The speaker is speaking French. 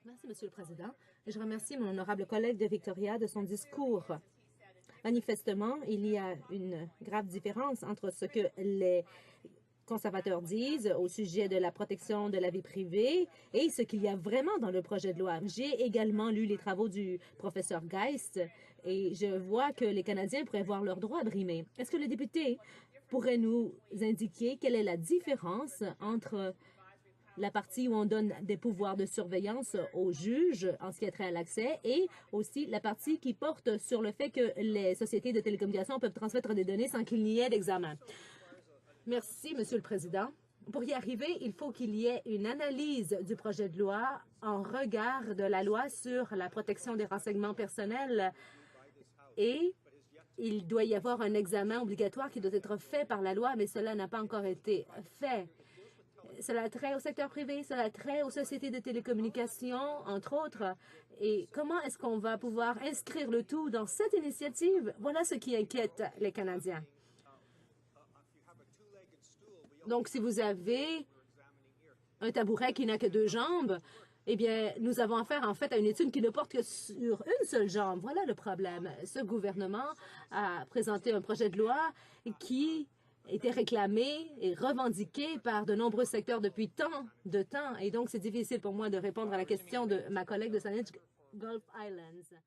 Merci, Monsieur le Président. Et je remercie mon honorable collègue de Victoria de son discours. Manifestement, il y a une grave différence entre ce que les conservateurs disent au sujet de la protection de la vie privée et ce qu'il y a vraiment dans le projet de loi. J'ai également lu les travaux du professeur Geist et je vois que les Canadiens pourraient voir leurs droits brimés. Est-ce que le député pourrait nous indiquer quelle est la différence entre la partie où on donne des pouvoirs de surveillance aux juges en ce qui a trait à l'accès et aussi la partie qui porte sur le fait que les sociétés de télécommunications peuvent transmettre des données sans qu'il n'y ait d'examen? Merci, Monsieur le Président. Pour y arriver, il faut qu'il y ait une analyse du projet de loi en regard de la loi sur la protection des renseignements personnels et il doit y avoir un examen obligatoire qui doit être fait par la loi, mais cela n'a pas encore été fait. Cela a trait au secteur privé, cela a trait aux sociétés de télécommunications, entre autres. Et comment est-ce qu'on va pouvoir inscrire le tout dans cette initiative? Voilà ce qui inquiète les Canadiens. Donc, si vous avez un tabouret qui n'a que 2 jambes, eh bien, nous avons affaire en fait à une étude qui ne porte que sur une seule jambe. Voilà le problème. Ce gouvernement a présenté un projet de loi qui était réclamé et revendiqué par de nombreux secteurs depuis tant de temps. Et donc, c'est difficile pour moi de répondre à la question de ma collègue de Saanich Gulf Islands.